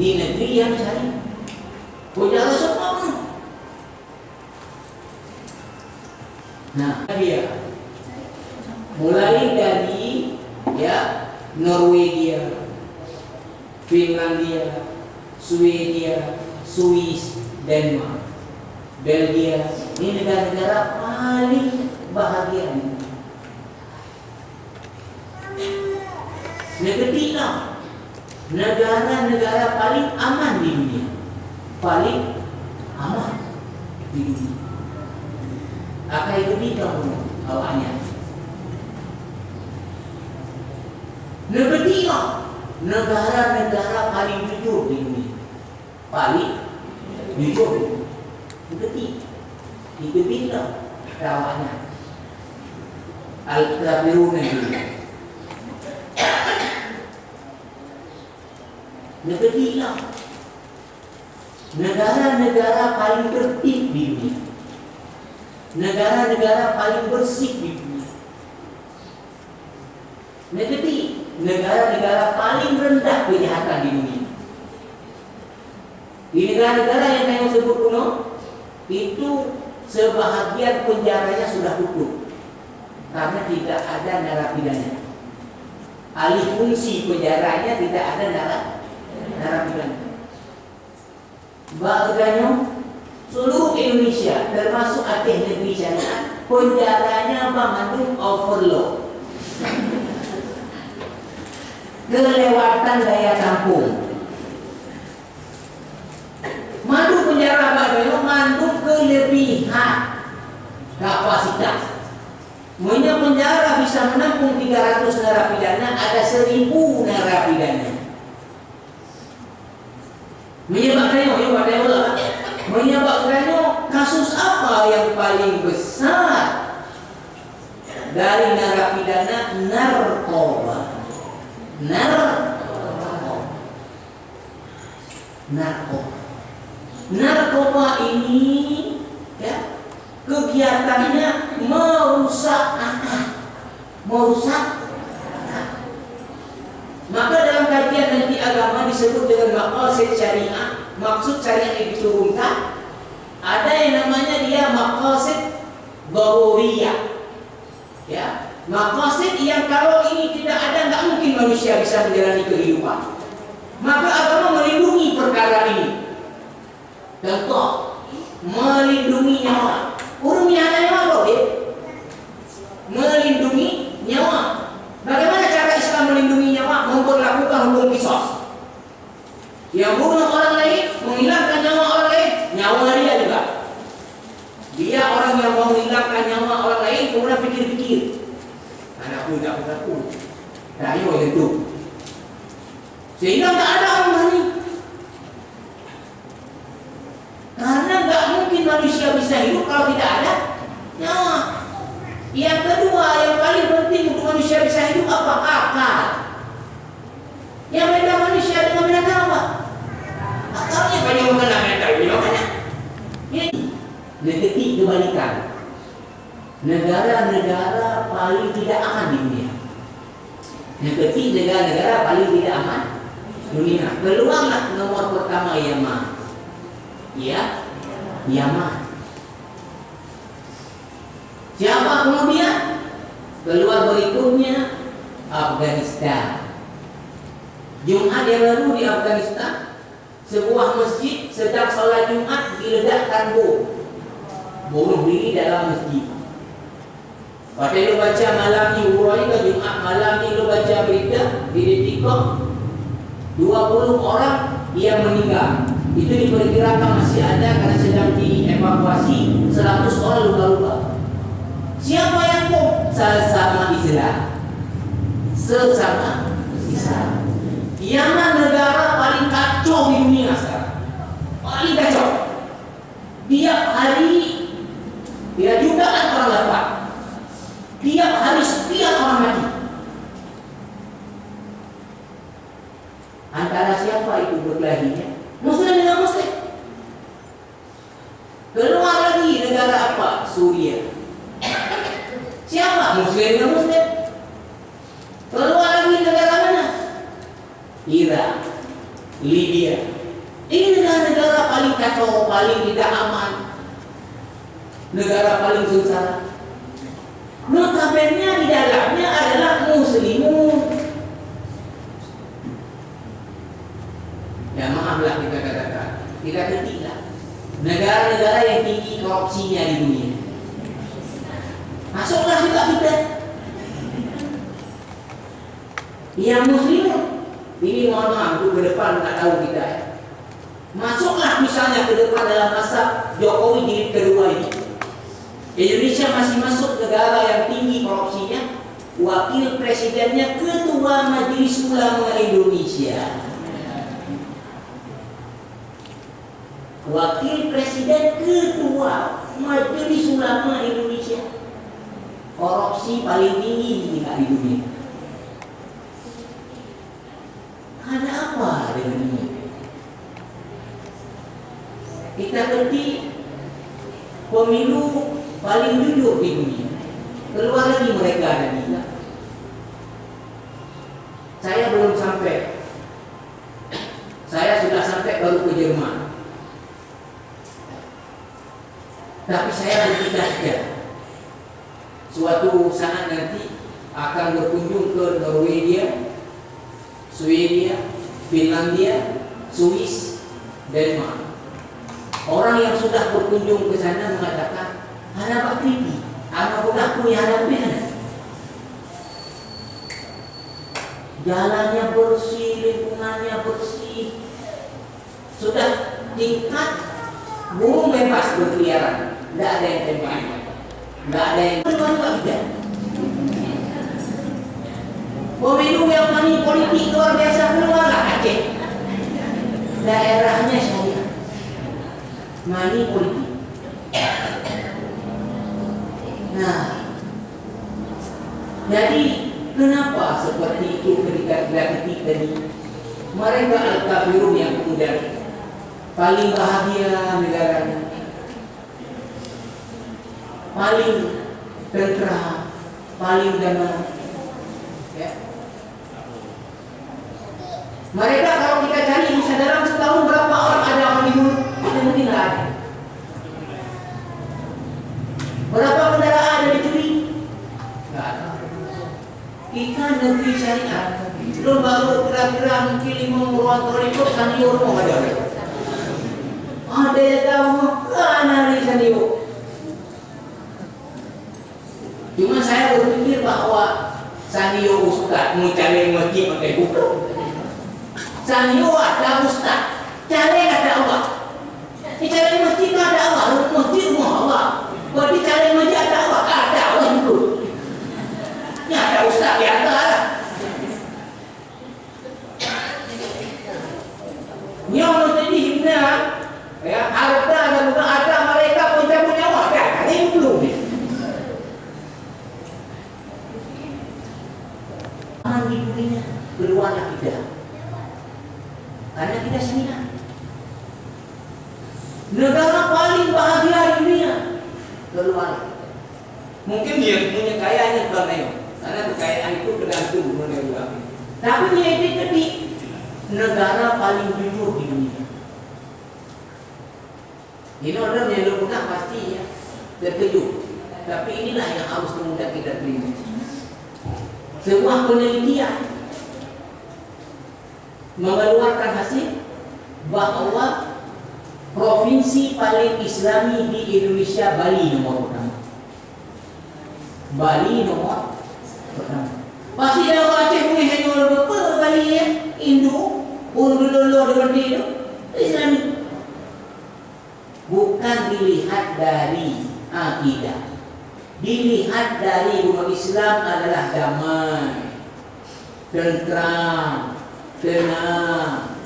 di negeri yang syariah. Penjara semua pun. Nah, dia mulai dari Norwegia, Finlandia, Swedia, Swiss, Denmark, Belgia. Ini negara-negara paling bahagia. Ketiga, negara-negara paling aman di dunia. Paling aman di dunia. Akan ketiga awalnya. Ketiga, negara-negara paling jujur di dunia. Paling jujur. Ketiga awalnya. Al-Kafirun ketiga, negara-negara paling tertib di dunia. Negara-negara paling bersih di dunia. Ketiga, negara-negara paling rendah kejahatan di dunia. Di negara-negara yang saya sebut kuno, itu sebahagian penjaranya sudah tutup karena tidak ada narapidana. Alih fungsi penjaranya tidak ada narapidana. Bahkan seluruh Indonesia termasuk Aceh negeri syariah, penjaranya mengandung overload, kelewatan daya tampung. Madu penjara Bagano mengandung kelebihan kapasitas. Punya penjara bisa menampung 300 narapidana, ada 1000 narapidana. Menyebabkannya kasus apa yang paling besar dari narapidana? Narkoba. Narkoba ini kegiatannya merusak akal. Maka dalam kajian nanti agama disebut dengan maqasid syariah. Maksud syariah yang diturunkan, ada yang namanya dia maqasid daruriyah. Maqasid yang kalau ini tidak ada, nggak mungkin manusia bisa menjalani kehidupan. Maka agama melindungi perkara ini. Contoh, melindungi nyawa. Urungnya nyawa loh, melindungi nyawa. Bagaimana cara Islam melindungi nyawa? Memperlakukan hukum qisas. Yang bunuh orang lain, menghilangkan nyawa orang lain, nyawa dia juga. Dia orang yang mau menghilangkan nyawa orang lain, kemudian pikir-pikir, anakku tak aku, tadi mau itu, sehingga tak ada orang berani. Karena nggak mungkin manusia bisa hidup kalau tidak ada nyawa. Yang kedua, yang paling penting untuk manusia bisa hidup apa? Akal. Yang beda manusia dengan binatang apa? Akalnya banyak mengenal mental binatangnya. Ini kebalikan. Negara-negara paling tidak aman di dunia. Negara-negara paling tidak aman dunia. Keluarlah nomor pertama Yaman. Yaman. Siapa kemudian? Keluar berikutnya Afghanistan. Jumat yang lalu di Afghanistan, sebuah masjid sedang sholat Jumat diledakkan bom, bunuh diri dalam masjid. Pada lu baca malam ni, urainya ke Jumat malam ni lu baca berita di Detikop, 20 orang yang meninggal. Itu diperkirakan masih ada karena sedang dievakuasi, 100 orang luka-luka. Siapa yang bom? Sesama Islam. Yaman negara paling kacau di dunia sekarang. Paling kacau. Tiap hari dia juga kan orang dapat. Tiap hari sekian orang mati. Antara siapa itu berkelahinya? Muslim dengan Muslim. Keluar lagi negara apa? Suriah. Siapa? Muslim dengan Muslim. Keluar lagi negara mana? Irak. Libya. Ini negara-negara paling kacau, paling tidak aman, negara paling sengsara. Notabene di dalamnya adalah muslimun. Ya maaflah kita katakan, kita ketiklah negara-negara yang tinggi korupsinya di dunia. Masuklah juga kita. Yang muslimun, ini mohon maaf untuk ke depan tak tahu kita ya. Masuklah misalnya ke depan dalam masa Jokowi jilid kedua ini. Indonesia masih masuk negara yang tinggi korupsinya, wakil presidennya ketua Majelis Ulama Indonesia. Wakil presiden ketua Majelis Ulama Indonesia. Korupsi paling tinggi di dunia. Ada apa dengan ini? Kita ketik pemilu paling jujur di dunia. Keluar lagi mereka dan kita. Saya belum sampai. Saya sudah sampai baru ke Jerman. Tapi saya berpikir suatu saat nanti akan berkunjung ke Norwegia, Swedia, Finlandia, Swiss, Denmark. Orang yang sudah berkunjung ke sana mengatakan, "Hana Pak Kripi, anak aku yang ada mana? Jalannya bersih, lingkungannya bersih, sudah tingkat burung bebas berkeliaran, tidak ada yang tembak, tidak ada yang tidak." Pemilu yang money politik luar biasa keluarlah Aceh. Daerahnya syariah. Money politik. Nah, jadi kenapa seperti itu ketika ketik tadi? Mereka al-kafirun yang kemudian paling bahagia negaranya, paling tentram, paling damai. Ya. Mereka kalau kita cari bisa dalam setahun berapa orang ada orang di mulut, itu mungkin tidak ada. Berapa kendaraan ada dicuri? Tidak ada. Kita negeri syariat, belum baru kira-kira mungkin 50 ribu sanio mau ada. Ada yang tahu kan hari sanio. Cuma saya berpikir bahwa sanio ustaz mau cari masjid pakai kuku. Sanyo ada ustaz, cari ada Allah. Cari masjid ada Allah, masjid mau Allah. Berarti cari masjid ada Allah, ada Allah itu. Ya ada ustaz di atas. Yang menjadi himna, ya harta dan bukan ada mereka punya Allah, ada yang belum. Di dunia berwarna tidak. Karena kita seminar. Negara paling bahagia di dunia keluar. Mungkin dia punya kayanya bukan ayo, karena kekayaan itu tergantung menurut. Tapi dia itu negara paling jujur di dunia. Ini orang yang belum pernah pasti ya terkejut. Tapi inilah yang harus kemudian kita terima. Sebuah penelitian mengeluarkan hasil bahwa provinsi paling Islami di Indonesia Bali nomor pertama. Bali nomor pertama. Pasti ada orang Aceh punya hanya berapa Bali ya? Indo, Urdulolo dengan dia Islami. Bukan dilihat dari akidah. Dilihat dari umat Islam adalah damai, tentram, tenang,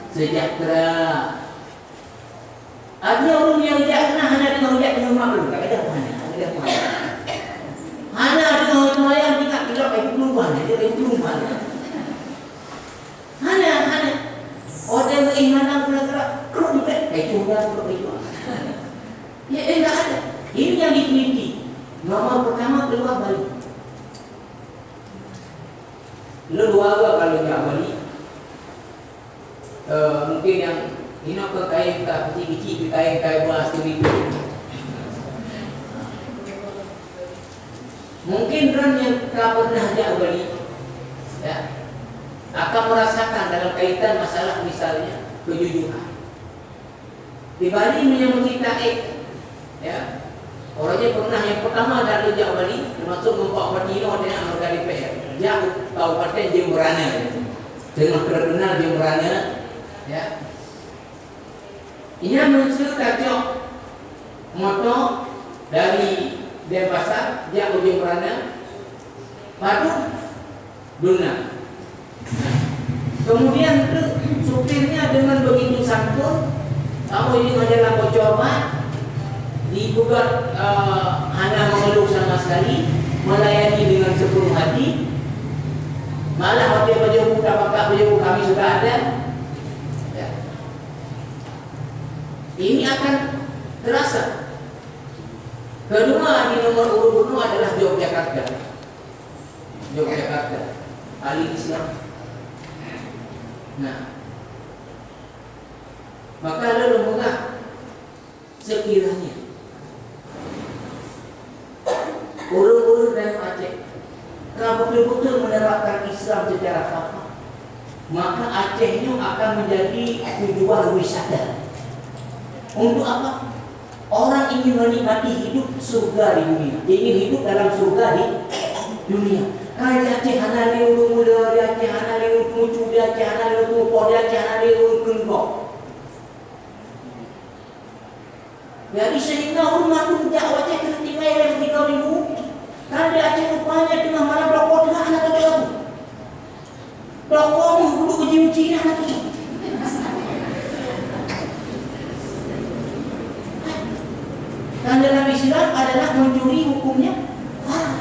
sejahtera. Ada orang yang tidak pernah hanya dengan dengan makhluk, tak ada mana, ada mana. Hanya dengan orang yang tidak tidak itu perubahan, itu perubahan. Hanya orang beriman kira-kira keruk juga, itu dah keruk itu. Ya tidak ada. Ini yang diteliti. Nomor pertama keluar Bali. Lu dua kalau nggak Bali. mungkin yang ini ke kain kecil-kecil kain belas ribu. Mungkin orang yang tak pernah jauh balik, ya, akan merasakan dalam kaitan masalah misalnya kejujuran. Di Bali menyambut kita ya, orangnya pernah yang pertama dari jauh balik, termasuk membawa Patino dengan anggota DPR, jauh Kabupaten Jemberana, dengan terkenal Jemberana, ya. Ini muncul kacau motor dari Denpasar, jauh Jemberana, Padung, Duna. Kemudian supirnya dengan begitu santun, kamu ini adalah bocoran, digugat hanya mengeluh sama sekali, melayani dengan sepenuh hati, malah waktu baju kami sudah ada. Ya. Ini akan terasa. Kedua di nomor urut 1 adalah Yogyakarta. Yogyakarta, ahli Islam. Nah, maka lalu mengaku sekiranya urut-urut dan Aceh kalau betul-betul menerapkan Islam secara kafah, maka Acehnya akan menjadi tujuan wisata. Untuk apa? Orang ingin menikmati hidup surga di dunia, ingin hidup dalam surga di dunia. Kalau di Aceh hana liu muda, di Aceh hana liu mucu, di Aceh hana liu tupo, di Aceh hana liu kenggok. Jadi sehingga rumah tu jauh Aceh ketika yang 3.000. Kalau di Aceh rupanya tengah malam rokok tengah anak tu aku. Rokok duduk uji-uji anak tu. Dan dalam Islam adalah mencuri hukumnya haram.